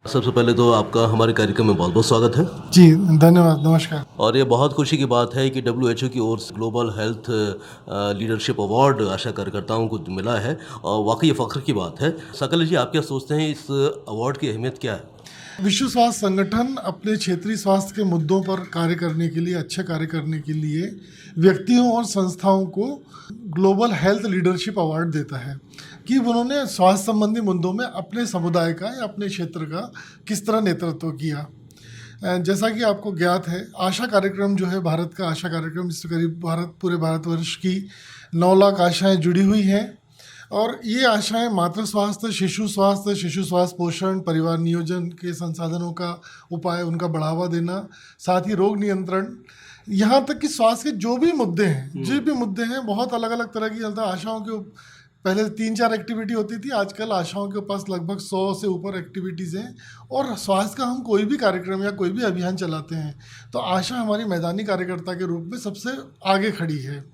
सबसे पहले तो आपका हमारे कार्यक्रम में बहुत बहुत स्वागत है। जी, धन्यवाद, नमस्कार। और ये बहुत खुशी की बात है कि डब्ल्यूएचओ की ओर से ग्लोबल हेल्थ लीडरशिप अवार्ड आशा कार्यकर्ताओं को मिला है और वाकई ये फ़ख्र की बात है। सकल जी, आप क्या सोचते हैं, इस अवार्ड की अहमियत क्या है? विश्व स्वास्थ्य संगठन अपने क्षेत्रीय स्वास्थ्य के मुद्दों पर कार्य करने के लिए, अच्छे कार्य करने के लिए व्यक्तियों और संस्थाओं को ग्लोबल हेल्थ लीडरशिप अवार्ड देता है कि उन्होंने स्वास्थ्य संबंधी मुद्दों में अपने समुदाय का या अपने क्षेत्र का किस तरह नेतृत्व किया। जैसा कि आपको ज्ञात है, आशा कार्यक्रम जो है, भारत का आशा कार्यक्रम, इससे करीब पूरे भारतवर्ष की 9 लाख आशाएँ जुड़ी हुई हैं। और ये आशाएं मातृ स्वास्थ्य, शिशु स्वास्थ्य पोषण, परिवार नियोजन के संसाधनों का उपाय, उनका बढ़ावा देना, साथ ही रोग नियंत्रण, यहाँ तक कि स्वास्थ्य के जो भी मुद्दे हैं, बहुत अलग अलग तरह की आशाओं के पहले 3-4 एक्टिविटी होती थी, आजकल आशाओं के पास लगभग 100 से ऊपर एक्टिविटीज़ हैं। और स्वास्थ्य का हम कोई भी कार्यक्रम या कोई भी अभियान चलाते हैं तो आशा हमारी मैदानी कार्यकर्ता के रूप में सबसे आगे खड़ी है।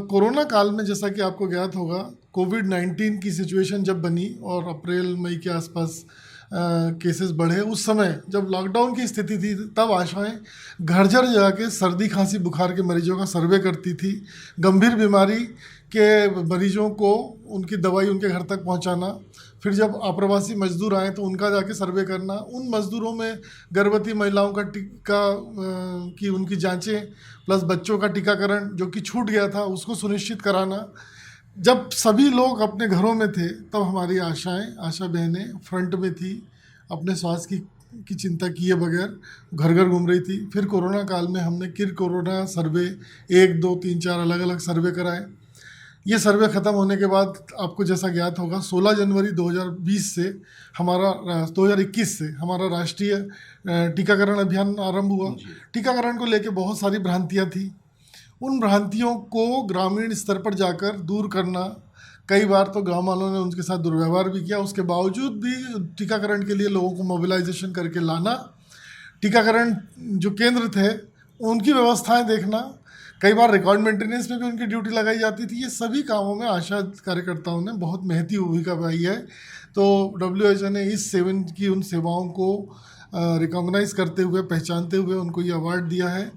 कोरोना काल में, जैसा कि आपको ज्ञात होगा, कोविड-19 की सिचुएशन जब बनी और अप्रैल मई के आसपास केसेस बढ़े, उस समय जब लॉकडाउन की स्थिति थी, तब आशाएं घर घर जाके सर्दी खांसी बुखार के मरीजों का सर्वे करती थी। गंभीर बीमारी के मरीजों को उनकी दवाई उनके घर तक पहुंचाना, फिर जब अप्रवासी मजदूर आए तो उनका जाके सर्वे करना, उन मजदूरों में गर्भवती महिलाओं का टीका की उनकी जांचें, प्लस बच्चों का टीकाकरण जो कि छूट गया था उसको सुनिश्चित कराना। जब सभी लोग अपने घरों में थे तब हमारी आशा बहनें फ्रंट में थी, अपने स्वास्थ्य की चिंता किए बगैर घर घर घूम रही थी। फिर कोरोना काल में हमने कोरोना सर्वे 1, 2, 3, 4 अलग अलग सर्वे कराए। ये सर्वे ख़त्म होने के बाद आपको जैसा ज्ञात होगा, 16 जनवरी 2021 से हमारा राष्ट्रीय टीकाकरण अभियान आरंभ हुआ। टीकाकरण को लेकर बहुत सारी भ्रांतियाँ थी, उन भ्रांतियों को ग्रामीण स्तर पर जाकर दूर करना, कई बार तो गांव वालों ने उनके साथ दुर्व्यवहार भी किया, उसके बावजूद भी टीकाकरण के लिए लोगों को मोबिलाइजेशन करके लाना, टीकाकरण जो केंद्र थे उनकी व्यवस्थाएं देखना, कई बार रिकॉर्ड मेंटेनेंस में भी उनकी ड्यूटी लगाई जाती थी। ये सभी कामों में आशा कार्यकर्ताओं ने बहुत महती भूमिका निभाई है। तो डब्ल्यूएचओ ने इस सेवन की उन सेवाओं को रिकॉग्नाइज करते हुए, पहचानते हुए उनको ये अवार्ड दिया है।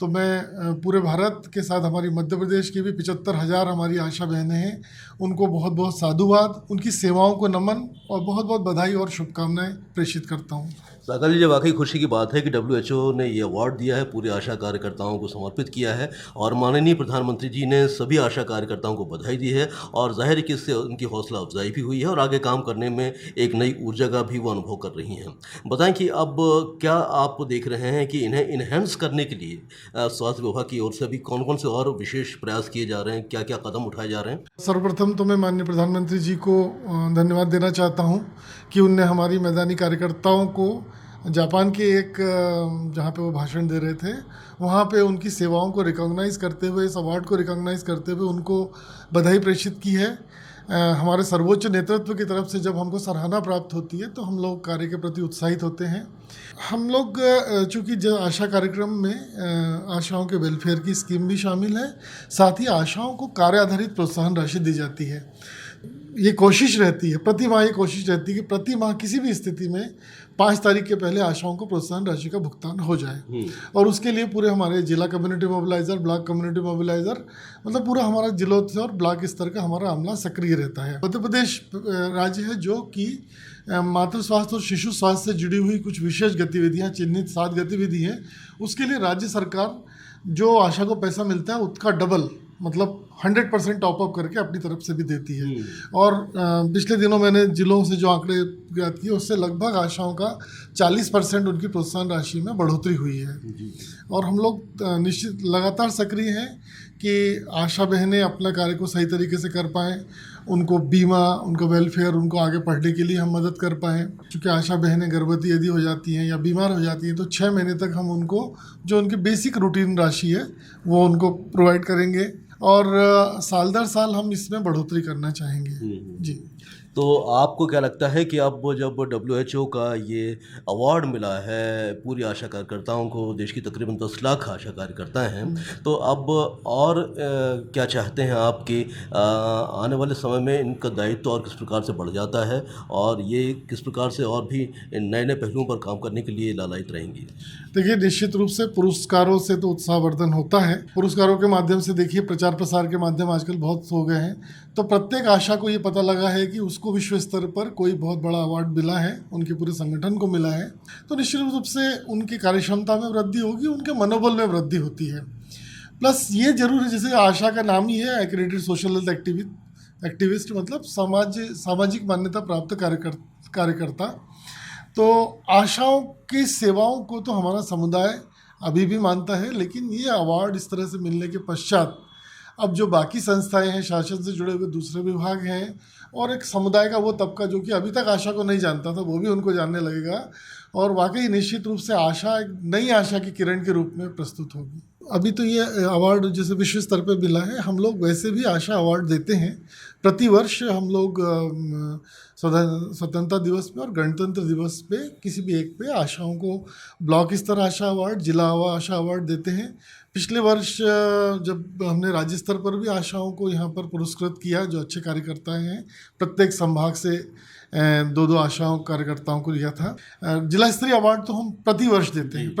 तो मैं पूरे भारत के साथ हमारी मध्य प्रदेश की भी 75,000 हमारी आशा बहनें हैं, उनको बहुत बहुत साधुवाद, उनकी सेवाओं को नमन और बहुत बहुत बधाई और शुभकामनाएं प्रेषित करता हूँ। सागर जी, वाकई खुशी की बात है कि डब्ल्यूएचओ ने ये अवार्ड दिया है, पूरे आशा कार्यकर्ताओं को समर्पित किया है और माननीय प्रधानमंत्री जी ने सभी आशा कार्यकर्ताओं को बधाई दी है और जाहिर है कि इससे उनकी हौसला अफजाई भी हुई है और आगे काम करने में एक नई ऊर्जा का भी वो अनुभव कर रही हैं। बताएं कि अब क्या आप देख रहे हैं कि इन्हें इन्हेंस करने के लिए स्वास्थ्य विभाग की ओर से अभी कौन कौन से और विशेष प्रयास किए जा रहे हैं, क्या क्या कदम उठाए जा रहे हैं? सर्वप्रथम तो मैं माननीय प्रधानमंत्री जी को धन्यवाद देना चाहता हूँ कि उनने हमारी मैदानी कार्यकर्ताओं को जापान के एक जहाँ पे वो भाषण दे रहे थे, वहाँ पे उनकी सेवाओं को रिकॉग्नाइज़ करते हुए, इस अवार्ड को रिकॉग्नाइज़ करते हुए उनको बधाई प्रेषित की है। हमारे सर्वोच्च नेतृत्व की तरफ से जब हमको सराहना प्राप्त होती है तो हम लोग कार्य के प्रति उत्साहित होते हैं। हम लोग चूँकि जो आशा कार्यक्रम में आशाओं के वेलफेयर की स्कीम भी शामिल है, साथ ही आशाओं को कार्य आधारित प्रोत्साहन राशि दी जाती है। ये कोशिश रहती है, प्रति माह ये कोशिश रहती है कि प्रति माह किसी भी स्थिति में 5 तारीख के पहले आशाओं को प्रोत्साहन राशि का भुगतान हो जाए। और उसके लिए पूरे हमारे जिला community mobiliser, block community mobiliser, मतलब पूरा हमारा जिलों से और ब्लॉक स्तर का हमारा अमला सक्रिय रहता है। मध्य प्रदेश राज्य है जो कि मातृ स्वास्थ्य और शिशु स्वास्थ्य से जुड़ी हुई कुछ विशेष गतिविधियाँ, चिन्हित 7 गतिविधि हैं, उसके लिए राज्य सरकार जो आशा को पैसा मिलता है उसका डबल, मतलब 100% टॉपअप करके अपनी तरफ से भी देती है। और पिछले दिनों मैंने जिलों से जो आंकड़े ज्ञात किए, उससे लगभग आशाओं का 40% उनकी प्रोत्साहन राशि में बढ़ोतरी हुई है। और हम लोग निश्चित लगातार सक्रिय हैं कि आशा बहनें अपना कार्य को सही तरीके से कर पाएँ, उनको बीमा, उनको वेलफेयर, उनको आगे पढ़ने के लिए हम मदद कर पाएँ। क्योंकि आशा बहनें गर्भवती यदि हो जाती हैं या बीमार हो जाती हैं तो 6 महीने तक हम उनको जो उनकी बेसिक रूटीन राशि है वो उनको प्रोवाइड करेंगे और साल दर साल हम इसमें बढ़ोतरी करना चाहेंगे। जी, तो आपको क्या लगता है कि अब जब डब्ल्यूएचओ का ये अवार्ड मिला है पूरी आशा कार्यकर्ताओं को, देश की तकरीबन 10 लाख आशा कार्यकर्ता हैं, तो अब और क्या चाहते हैं आप कि आने वाले समय में इनका दायित्व और किस प्रकार से बढ़ जाता है और ये किस प्रकार से और भी नए नए पहलुओं पर काम करने के लिए लालायित रहेंगी? देखिए, निश्चित रूप से पुरस्कारों से तो उत्साहवर्धन होता है। पुरस्कारों के माध्यम से देखिए, प्रचार प्रसार के माध्यम आजकल बहुत हो गए हैं, तो प्रत्येक आशा को ये पता लगा है कि उसको विश्व स्तर पर कोई बहुत बड़ा अवार्ड मिला है, उनके पूरे संगठन को मिला है, तो निश्चित रूप से उनकी कार्यक्षमता में वृद्धि होगी, उनके मनोबल में वृद्धि होती है। प्लस ये जरूर है, जैसे आशा का नाम ही है एक्रेडिटेड सोशल हेल्थ एक्टिविस्ट, मतलब सामाजिक मान्यता प्राप्त कार्यकर्ता। तो आशाओं की सेवाओं को तो हमारा समुदाय अभी भी मानता है, लेकिन ये अवार्ड इस तरह से मिलने के पश्चात अब जो बाकी संस्थाएं हैं, शासन से जुड़े हुए दूसरे विभाग हैं और एक समुदाय का वो तबका जो कि अभी तक आशा को नहीं जानता था, वो भी उनको जानने लगेगा और वाकई निश्चित रूप से आशा एक नई आशा की किरण के रूप में प्रस्तुत होगी। अभी तो ये अवार्ड जैसे विश्व स्तर पे मिला है, हम लोग वैसे भी आशा अवार्ड देते हैं प्रतिवर्ष। हम लोग स्वतंत्रता दिवस पे और गणतंत्र दिवस पे किसी भी एक पे आशाओं को ब्लॉक स्तर आशा अवार्ड, जिला आशा अवार्ड देते हैं। पिछले वर्ष जब हमने राज्य स्तर पर भी आशाओं को यहाँ पर पुरस्कृत किया, जो अच्छे कार्यकर्ता हैं, प्रत्येक संभाग से 2-2 आशाओं कार्यकर्ताओं को दिया था। जिला स्तरीय अवार्ड तो हम प्रतिवर्ष देते हैं,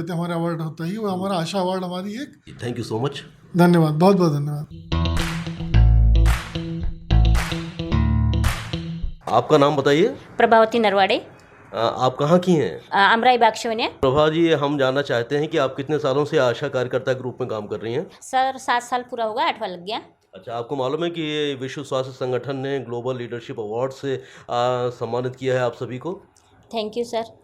हमारा अवार्ड होता ही, वो हमारा आशा अवार्ड हमारी एक। Thank you so much. धन्यवाद, बहुत बहुत धन्यवाद। आपका नाम बताइए। प्रभावती नरवाड़े। आप कहाँ की हैं? अमराई बागशवनिया। प्रभा जी, हम जानना चाहते हैं कि आप कितने सालों से आशा कार्यकर्ता के रूप में काम कर रही हैं? सर 7 साल पूरा होगा, 8वां लग गया। अच्छा, आपको मालूम है कि ये विश्व स्वास्थ्य संगठन ने ग्लोबल लीडरशिप अवार्ड से सम्मानित किया है आप सभी को? Thank you sir.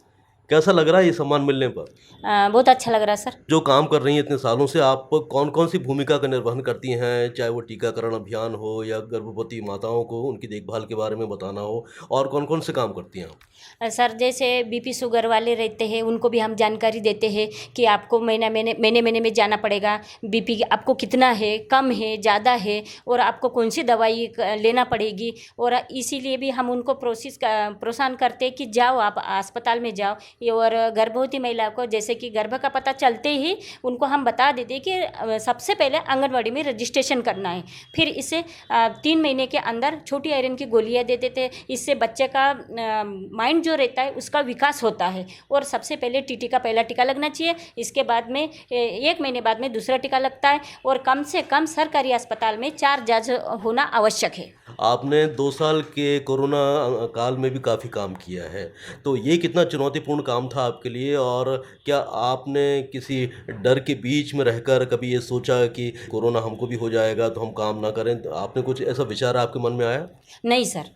कैसा लग रहा है ये सम्मान मिलने पर? बहुत अच्छा लग रहा है सर। जो काम कर रही हैं इतने सालों से, आप कौन कौन सी भूमिका का निर्वहन करती हैं, चाहे वो टीकाकरण अभियान हो या गर्भवती माताओं को उनकी देखभाल के बारे में बताना हो, और कौन कौन से काम करती हैं आप? सर जैसे बीपी शुगर वाले रहते हैं, उनको भी हम जानकारी देते हैं कि आपको महीने में जाना पड़ेगा, बीपी आपको कितना है, कम है, ज़्यादा है, और आपको कौन सी दवाई लेना पड़ेगी। और इसीलिए भी हम उनको प्रोत्साहन करते हैं कि जाओ, आप अस्पताल में जाओ। और गर्भवती महिला को जैसे कि गर्भ का पता चलते ही उनको हम बता देते हैं कि सबसे पहले आंगनवाड़ी में रजिस्ट्रेशन करना है। फिर इसे 3 महीने के अंदर छोटी आयरन की गोलियां दे देते हैं। इससे बच्चे का माइंड जो रहता है उसका विकास होता है। और सबसे पहले टीटी का पहला टीका लगना चाहिए, इसके बाद में 1 महीने बाद में दूसरा टीका लगता है, और कम से कम सरकारी अस्पताल में 4 जांच होना आवश्यक है। आपने 2 साल के कोरोना काल में भी काफ़ी काम किया है, तो ये कितना चुनौतीपूर्ण काम था आपके लिए, और क्या आपने किसी डर के बीच में रहकर कभी ये सोचा कि कोरोना हमको भी हो जाएगा तो हम काम ना करें? तो आपने कुछ ऐसा विचार आपके मन में आया? नहीं सर,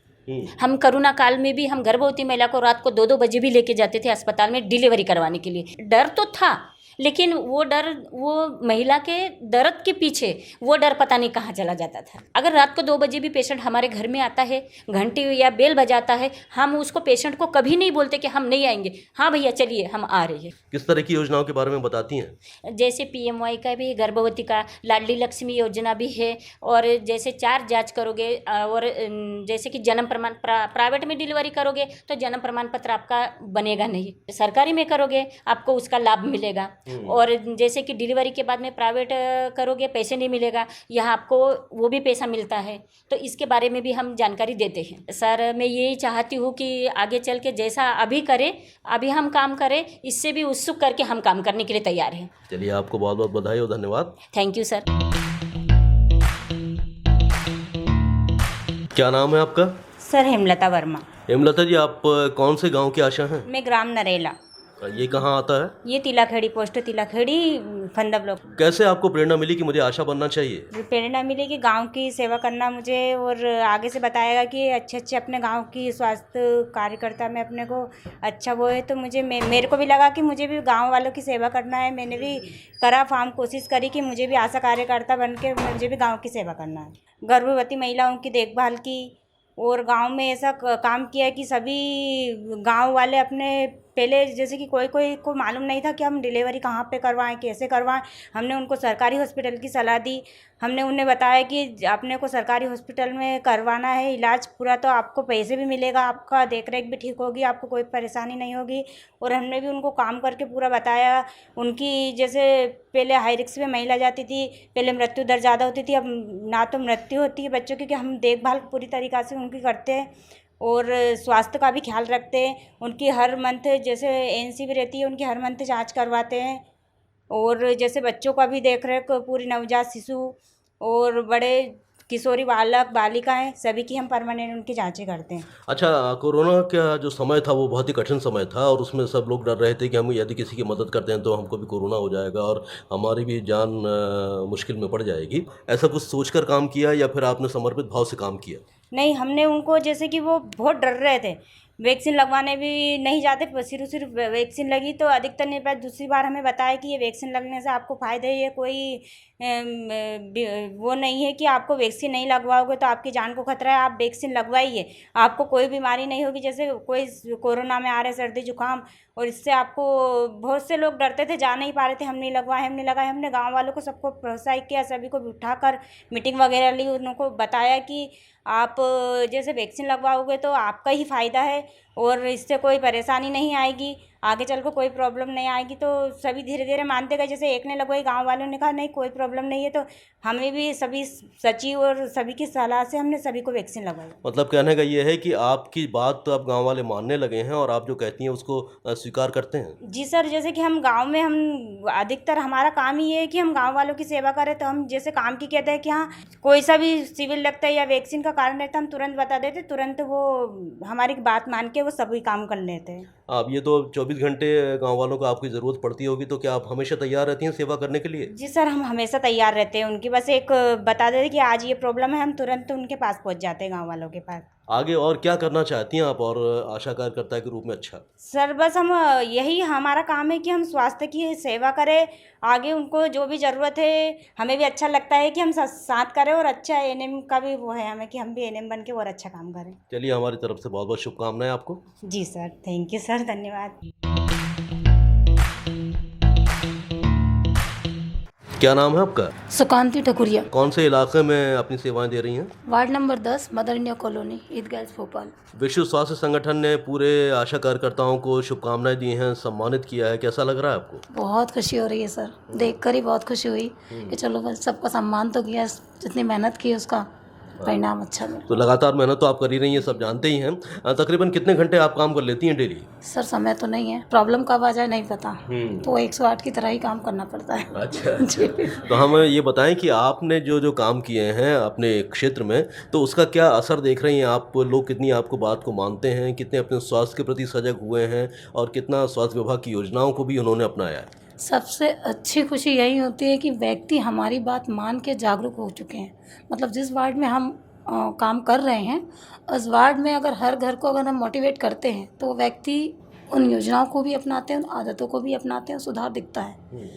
हम कोरोना काल में भी हम गर्भवती महिला को रात को 2-2 बजे भी लेके जाते थे अस्पताल में डिलीवरी करवाने के लिए। डर तो था, लेकिन वो डर, वो महिला के दर्द के पीछे वो डर पता नहीं कहाँ चला जाता था। अगर रात को 2 बजे भी पेशेंट हमारे घर में आता है, घंटी या बेल बजाता है, हम उसको पेशेंट को कभी नहीं बोलते कि हम नहीं आएंगे, हाँ भैया चलिए हम आ रहे हैं। किस तरह की योजनाओं के बारे में बताती हैं? जैसे PMY का भी, गर्भवती का लाडली लक्ष्मी योजना भी है, और जैसे 4 जांच करोगे, और जैसे कि जन्म प्रमाण, प्राइवेट में डिलीवरी करोगे तो जन्म प्रमाण पत्र आपका बनेगा नहीं, सरकारी में करोगे आपको उसका लाभ मिलेगा। और जैसे कि डिलीवरी के बाद में प्राइवेट करोगे पैसे नहीं मिलेगा, यहाँ आपको वो भी पैसा मिलता है। तो इसके बारे में भी हम जानकारी देते हैं। सर मैं यही चाहती हूँ कि आगे चल के जैसा अभी करें, अभी हम काम करें, इससे भी उत्सुक करके हम काम करने के लिए तैयार हैं। चलिए, आपको बहुत बहुत बधाई और धन्यवाद। Thank you sir. क्या नाम है आपका? सर हेमलता वर्मा। हेमलता जी, आप कौन से गांव की आशा हैं? मैं ग्राम नरेला। ये कहाँ आता है? ये तिलाखेड़ी पोस्ट, तिलाखेड़ी फंदा ब्लॉक। कैसे आपको प्रेरणा मिली कि मुझे आशा बनना चाहिए? प्रेरणा मिली कि गांव की सेवा करना मुझे, और आगे से बताएगा कि अच्छे अपने गांव की स्वास्थ्य कार्यकर्ता में अपने को अच्छा वो है, तो मुझे मेरे को भी लगा कि मुझे भी गांव वालों की सेवा करना है। मैंने भी करा फॉर्म, कोशिश करी कि मुझे भी आशा कार्यकर्ता बन के मुझे भी गाँव की सेवा करना है। गर्भवती महिलाओं की देखभाल की, और गांव में ऐसा काम किया है कि सभी गांव वाले अपने पहले जैसे कि कोई कोई को मालूम नहीं था कि हम डिलीवरी कहाँ पे करवाएं, कैसे करवाएं। हमने उनको सरकारी हॉस्पिटल की सलाह दी। हमने उन्हें बताया कि अपने को सरकारी हॉस्पिटल में करवाना है इलाज पूरा, तो आपको पैसे भी मिलेगा, आपका देख रेख भी ठीक होगी, आपको कोई परेशानी नहीं होगी। और हमने भी उनको काम करके पूरा बताया। उनकी जैसे पहले हाई रिस्क में महिला जाती थी, पहले मृत्यु दर ज़्यादा होती थी, अब ना तो मृत्यु होती है बच्चों की, कि हम देखभाल पूरी तरीक़ा से उनकी करते हैं और स्वास्थ्य का भी ख्याल रखते हैं। उनकी हर मंथ जैसे एनसी भी रहती है, उनकी हर मंथ जांच करवाते हैं। और जैसे बच्चों का भी देख रेख, पूरी नवजात शिशु और बड़े किशोरी बालक बालिकाएं सभी की हम परमानेंट उनकी जांचें करते हैं। अच्छा, कोरोना का जो समय था वो बहुत ही कठिन समय था और उसमें सब लोग डर रहे थे कि हम यदि किसी की मदद करते हैं तो हमको भी कोरोना हो जाएगा और हमारी भी जान मुश्किल में पड़ जाएगी। ऐसा कुछ सोचकर काम किया या फिर आपने समर्पित भाव से काम किया? नहीं, हमने उनको जैसे कि वो बहुत डर रहे थे, वैक्सीन लगवाने भी नहीं जाते, सिर्फ वैक्सीन लगी तो अधिकतर नहीं पाए। दूसरी बार हमें बताया कि ये वैक्सीन लगने से आपको फ़ायदे, ये कोई वो नहीं है कि आपको वैक्सीन नहीं लगवाओगे तो आपकी जान को खतरा है, आप वैक्सीन लगवाइए, आपको कोई बीमारी नहीं होगी। जैसे कोई कोरोना में आ रहे सर्दी जुकाम, और इससे आपको बहुत से लोग डरते थे, जा नहीं पा रहे थे, हम नहीं लगवाए, हम नहीं लगाए। हमने गाँव वालों को सबको प्रोत्साहित किया, सभी को उठाकर मीटिंग वगैरह ली, उनको बताया कि आप जैसे वैक्सीन लगवाओगे तो आपका ही फ़ायदा है और इससे कोई परेशानी नहीं आएगी, आगे चल कर कोई प्रॉब्लम नहीं आएगी। तो सभी धीरे धीरे मानते गए। जैसे एक ने लगवाई, गांव वालों ने कहा नहीं कोई प्रॉब्लम नहीं है, तो हमें भी सभी सचिव और सभी की सलाह से हमने सभी को वैक्सीन लगवाई। मतलब कहने का ये है कि आपकी बात तो अब गांव वाले मानने लगे हैं और आप जो कहती हैं उसको स्वीकार करते हैं? जी सर, जैसे कि हम गांव में हम अधिकतर हमारा काम ही है कि हम गांव वालों की सेवा करें। तो हम जैसे काम की कहते हैं कि हाँ कोई सा भी सिविल लगता है या वैक्सीन का कारण रहता है, हम तुरंत बता देते, तुरंत वो हमारी बात मान के वो सभी काम कर लेते हैं। आप ये तो 24 घंटे गांव वालों को आपकी ज़रूरत पड़ती होगी, तो क्या आप हमेशा तैयार रहती हैं सेवा करने के लिए? जी सर, हम हमेशा तैयार रहते हैं। उनकी बस एक बता देते कि आज ये प्रॉब्लम है, हम तुरंत उनके पास पहुंच जाते हैं, गांव वालों के पास। आगे और क्या करना चाहती हैं आप और आशा कार्यकर्ता के रूप में? अच्छा सर, बस हम यही हमारा काम है कि हम स्वास्थ्य की सेवा करें, आगे उनको जो भी ज़रूरत है, हमें भी अच्छा लगता है कि हम साथ करें। और अच्छा एनएम का भी वो है हमें कि हम भी एनएम बन के और अच्छा काम करें। चलिए, हमारी तरफ से बहुत बहुत शुभकामनाएं आपको। जी सर, थैंक यू सर, धन्यवाद। क्या नाम है आपका? सुकांति ठकुरिया। कौन से इलाके में अपनी सेवाएं दे रही हैं? Ward number 10, mother India colony, Idgah Bhopal. विश्व स्वास्थ्य संगठन ने पूरे आशा कार्यकर्ताओं को शुभकामनाएं दी हैं, सम्मानित किया है, कैसा लग रहा है आपको? बहुत खुशी हो रही है सर, देखकर ही बहुत खुशी हुई कि चलो बस सबका सम्मान तो किया, जितनी मेहनत की उसका परिणाम अच्छा मिला। तो लगातार मेहनत तो आप कर ही रही हैं, सब जानते ही हैं। तकरीबन कितने घंटे आप काम कर लेती हैं डेली? सर समय तो नहीं है, प्रॉब्लम कब आ जाए नहीं पता, तो 108 की तरह ही काम करना पड़ता है। अच्छा जी। तो हमें ये बताएं कि आपने जो जो काम किए हैं अपने क्षेत्र में, तो उसका क्या असर देख रही हैं आप? लोग कितनी आपको बात को मानते हैं, कितने अपने स्वास्थ्य के प्रति सजग हुए हैं और कितना स्वास्थ्य विभाग की योजनाओं को भी उन्होंने अपनाया है? सबसे अच्छी खुशी यही होती है कि व्यक्ति हमारी बात मान के जागरूक हो चुके हैं। मतलब जिस वार्ड में हम काम कर रहे हैं, उस वार्ड में अगर हर घर को अगर हम मोटिवेट करते हैं तो वो व्यक्ति उन योजनाओं को भी अपनाते हैं, उन आदतों को भी अपनाते हैं, सुधार दिखता है,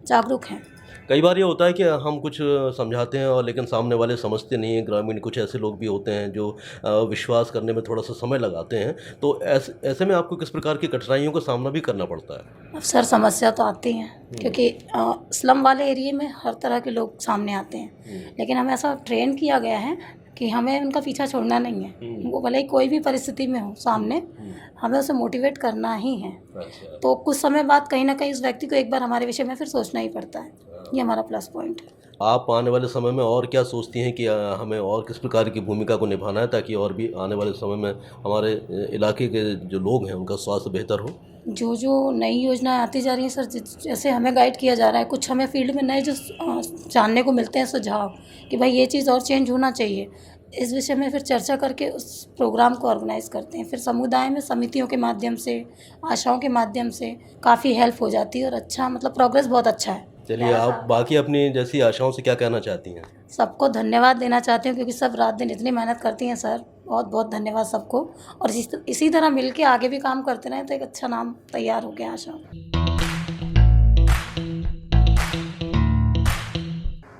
जागरूक हैं। कई बार ये होता है कि हम कुछ समझाते हैं और लेकिन सामने वाले समझते नहीं हैं। ग्रामीण कुछ ऐसे लोग भी होते हैं जो विश्वास करने में थोड़ा सा समय लगाते हैं, तो ऐसे में आपको किस प्रकार की कठिनाइयों का सामना भी करना पड़ता है? अब सर समस्या तो आती हैं, क्योंकि स्लम वाले एरिया में हर तरह के लोग सामने आते हैं, लेकिन हमें ऐसा ट्रेन किया गया है कि हमें उनका पीछा छोड़ना नहीं है। वो भले ही कोई भी परिस्थिति में हो सामने, हमें उसे मोटिवेट करना ही है। तो कुछ समय बाद कहीं ना कहीं उस व्यक्ति को एक बार हमारे विषय में फिर सोचना ही पड़ता है। ये हमारा प्लस पॉइंट है। आप आने वाले समय में और क्या सोचती हैं कि हमें और किस प्रकार की भूमिका को निभाना है ताकि और भी आने वाले समय में हमारे इलाके के जो लोग हैं उनका स्वास्थ्य बेहतर हो? जो जो नई योजनाएं आती जा रही हैं सर, जैसे हमें गाइड किया जा रहा है, कुछ हमें फील्ड में नए जो जानने को मिलते हैं सुझाव कि भाई ये चीज़ और चेंज होना चाहिए, इस विषय में फिर चर्चा करके उस प्रोग्राम को ऑर्गेनाइज करते हैं। फिर समुदाय में समितियों के माध्यम से, आशाओं के माध्यम से काफ़ी हेल्प हो जाती है और अच्छा मतलब प्रोग्रेस बहुत अच्छा है। चलिए, आप बाकी अपनी जैसी आशाओं से क्या कहना चाहती हैं? सबको धन्यवाद देना चाहती हूँ, क्योंकि सब रात दिन इतनी मेहनत करती हैं सर, बहुत बहुत धन्यवाद सबको। और इसी तरह मिल के आगे भी काम करते रहें तो एक अच्छा नाम तैयार हो गया आशा।